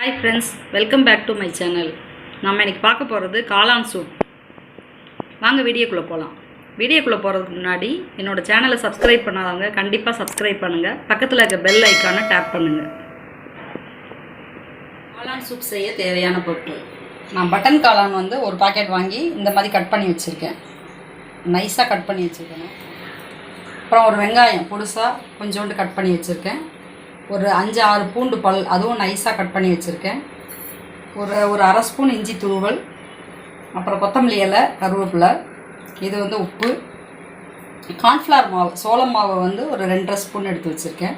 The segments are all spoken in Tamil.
Hi friends, welcome back to my channel. நம்ம இன்னைக்கு பார்க்க போகிறது காளான் சூப். வாங்க வீடியோக்குள்ளே போகலாம். வீடியோக்குள்ளே போகிறதுக்கு முன்னாடி என்னோட சேனலை சப்ஸ்கிரைப் பண்ணாதவங்க கண்டிப்பாக சப்ஸ்கிரைப் பண்ணுங்கள். பக்கத்தில் இருக்க பெல் ஐக்கானை டேப் பண்ணுங்கள். காளான் சூப் செய்ய தேவையான பொருட்கள். நான் பட்டன் காளான் ஒரு பாக்கெட் வாங்கி இந்த மாதிரி கட் பண்ணி வச்சுருக்கேன். நைஸாக கட் பண்ணி வச்சுருக்கேன். அப்புறம் ஒரு வெங்காயம் பொடுசாக கொஞ்சோண்டு கட் பண்ணி வச்சுருக்கேன். ஒரு 5-6 பூண்டு பல், அதுவும் நைஸாக கட் பண்ணி வச்சுருக்கேன். ஒரு அரை ஸ்பூன் இஞ்சி துருவல், அப்புறம் கொத்தமல்லி இலை, கருவேப்பிலை, இது உப்பு, கார்ன்ஃப்ளவர் மாவு, சோளம் மாவு ஒரு 2.5 ஸ்பூன் எடுத்து வச்சுருக்கேன்.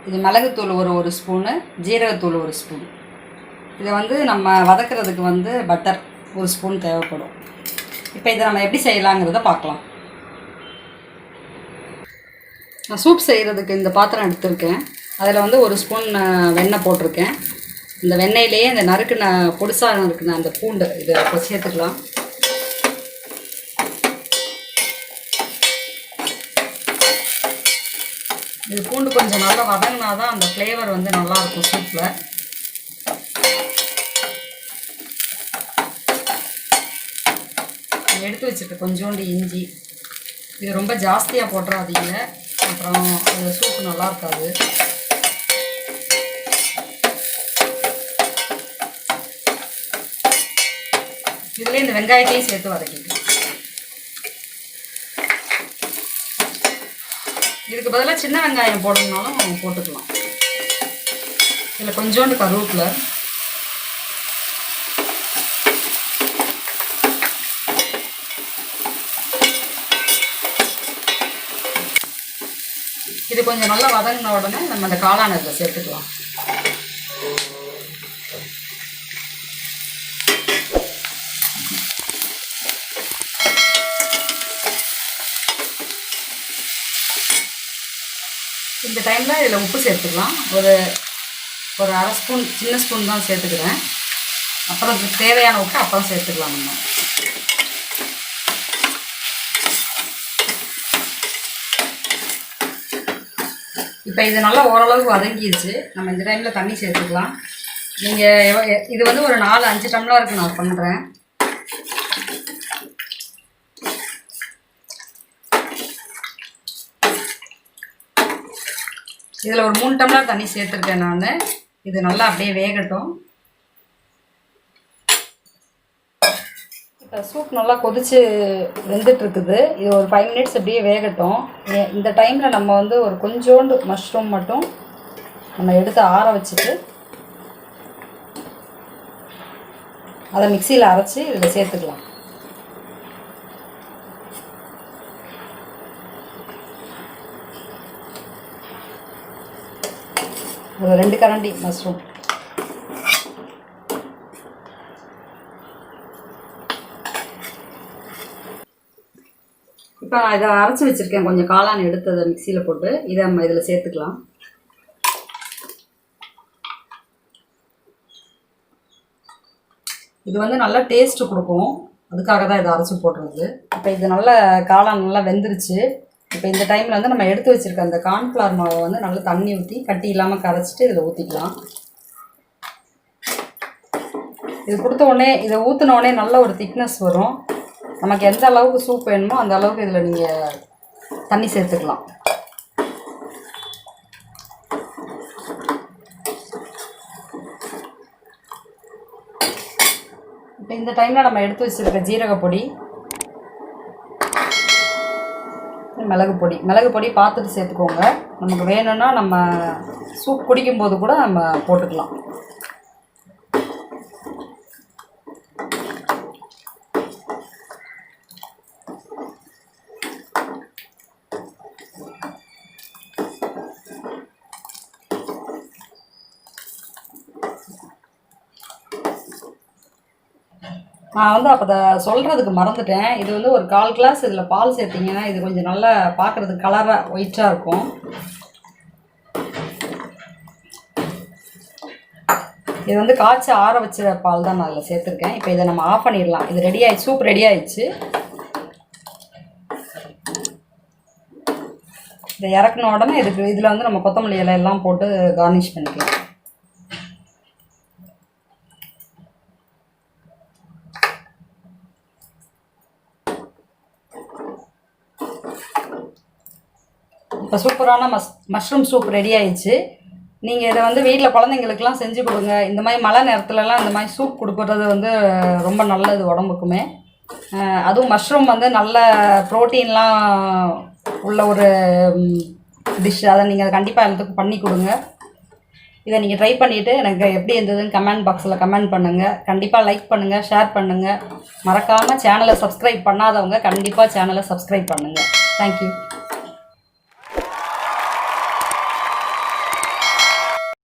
இது மிளகுத்தூள் ஒரு ஸ்பூனு, ஜீரகத்தூள் 1 ஸ்பூன். இதை நம்ம வதக்கிறதுக்கு பட்டர் 1 ஸ்பூன் தேவைப்படும். இப்போ இதை நம்ம எப்படி செய்யலாங்கிறத பார்க்கலாம். நான் சூப் செய்கிறதுக்கு இந்த பாத்திரம் எடுத்திருக்கேன். அதில் 1 ஸ்பூன் வெண்ணெய் போட்டிருக்கேன். இந்த வெண்ணெயிலேயே இந்த பொடிசாக நறுக்குன அந்த பூண்டு இதை சேர்த்துக்கலாம். இது பூண்டு கொஞ்சம் நல்லா வதங்கினா தான் அந்த ஃப்ளேவர் நல்லாயிருக்கும் சூப்பில். எடுத்து வச்சுருக்க கொஞ்சோண்டு இஞ்சி, இது ரொம்ப ஜாஸ்தியாக போட்டுறாதீங்க, அப்புறம் அந்த சூப்பு நல்லா இருக்காது. இதில் இந்த வெங்காயத்தையும் சேர்த்து வதக்கிக்கலாம். இதுக்கு பதிலாக சின்ன வெங்காயம் போடணுன்னாலும் போட்டுக்கலாம். இதில் கொஞ்சோண்டு கருவேப்பிலை, இது கொஞ்சம் நல்லா வதங்கின உடனே நம்ம அந்த காளான் இதில் சேர்த்துக்கலாம். இந்த டைமில் இதில் உப்பு சேர்த்துக்கலாம். ஒரு அரை ஸ்பூன், சின்ன ஸ்பூன் தான் சேர்த்துக்கிறேன். அப்புறம் இதுக்கு தேவையான உப்பு அப்புறம் சேர்த்துக்கலாம். நம்ம இப்போ இது நல்லா ஓரளவுக்கு வதங்கிடுச்சு. நம்ம இந்த டைமில் தண்ணி சேர்த்துக்கலாம். நீங்கள் இது ஒரு 4-5 டம்ளருக்கு நான் பண்ணுறேன். இதில் ஒரு 3 டம்ளர் தண்ணி சேர்த்துருக்கேன் நான். இது நல்லா அப்படியே வேகட்டும். இப்போ சூப் நல்லா கொதித்து வெந்துட்டுருக்குது. இது ஒரு 5 மினிட்ஸ் அப்படியே வேகட்டும். இந்த டைமில் நம்ம ஒரு கொஞ்சோண்டு மஷ்ரூம் மட்டும் நம்ம எடுத்து ஆற வச்சுட்டு அதை மிக்சியில் அரைச்சி இதில் சேர்த்துக்கலாம். ஒரு 2 கரண்டி மஷ்ரூம். இப்போ நான் இதை அரைச்சி வச்சுருக்கேன். கொஞ்சம் காளான் எடுத்து அதை மிக்சியில் போட்டு இதை நம்ம இதில் சேர்த்துக்கலாம். இது நல்லா டேஸ்ட்டு கொடுக்கும், அதுக்காக தான் இதை அரைச்சி போடுறது. இப்போ இது நல்லா காளான் நல்லா வெந்துருச்சு. இப்போ இந்த டைமில் நம்ம எடுத்து வச்சுருக்க அந்த கார்ன்ஃப்ளவர் மாவை நல்லா தண்ணி ஊற்றி கட்டி இல்லாமல் கரைச்சிட்டு இதில் ஊற்றிக்கலாம். இது கொடுத்த உடனே, இதை ஊற்றின உடனே நல்ல ஒரு திக்னஸ் வரும். நமக்கு எந்த அளவுக்கு சூப் வேணுமோ அந்த அளவுக்கு இதில் நீங்கள் தண்ணி சேர்த்துக்கலாம். இப்போ இந்த டைமில் நம்ம எடுத்து வச்சுருக்க ஜீரகப்பொடி, மிளகு பொடி பார்த்துட்டு சேர்த்துக்கோங்க. நமக்கு வேணும்னா நம்ம சூப் குடிக்கும்போது கூட நம்ம போட்டுக்கலாம். நான் அப்போ சொல்கிறதுக்கு மறந்துட்டேன். இது ஒரு 1/4 கிளாஸ் இதில் பால் சேர்த்திங்கன்னா இது கொஞ்சம் நல்லா பார்க்குறதுக்கு கலராக ஒயிட்டாக இருக்கும். இது காய்ச்சி ஆற வச்ச பால் தான் நான் அதில் சேர்த்துருக்கேன். இப்போ இதை நம்ம ஆஃப் பண்ணிடலாம். இது ரெடி ஆகிடுச்சு, சூப் ரெடி ஆகிடுச்சு. இதை இறக்குன உடனே இதில் நம்ம கொத்தமல்லி இலை எல்லாம் போட்டு கார்னிஷ் பண்ணிக்கலாம். இப்போ சூப்பரான மஷ்ரூம் சூப் ரெடி ஆயிடுச்சு. நீங்கள் இதை வந்து வீட்டில் குழந்தைங்களுக்கெல்லாம் செஞ்சு கொடுங்க. இந்த மாதிரி மழை நேரத்துலலாம் இந்த மாதிரி சூப் கொடுக்குறது வந்து ரொம்ப நல்லது உடம்புக்குமே. அதுவும் மஷ்ரூம் வந்து நல்ல ப்ரோட்டீன்லாம் உள்ள ஒரு டிஷ். அதை நீங்கள் கண்டிப்பாக எல்லாத்துக்கும் பண்ணி கொடுங்க. இதை நீங்கள் ட்ரை பண்ணிவிட்டு எனக்கு எப்படி இருந்ததுன்னு கமெண்ட் பாக்ஸில் கமெண்ட் பண்ணுங்கள். கண்டிப்பாக லைக் பண்ணுங்கள், ஷேர் பண்ணுங்கள். மறக்காமல் சேனலை சப்ஸ்கிரைப் பண்ணாதவங்க கண்டிப்பாக சேனலை சப்ஸ்கிரைப் பண்ணுங்கள். தேங்க்யூ.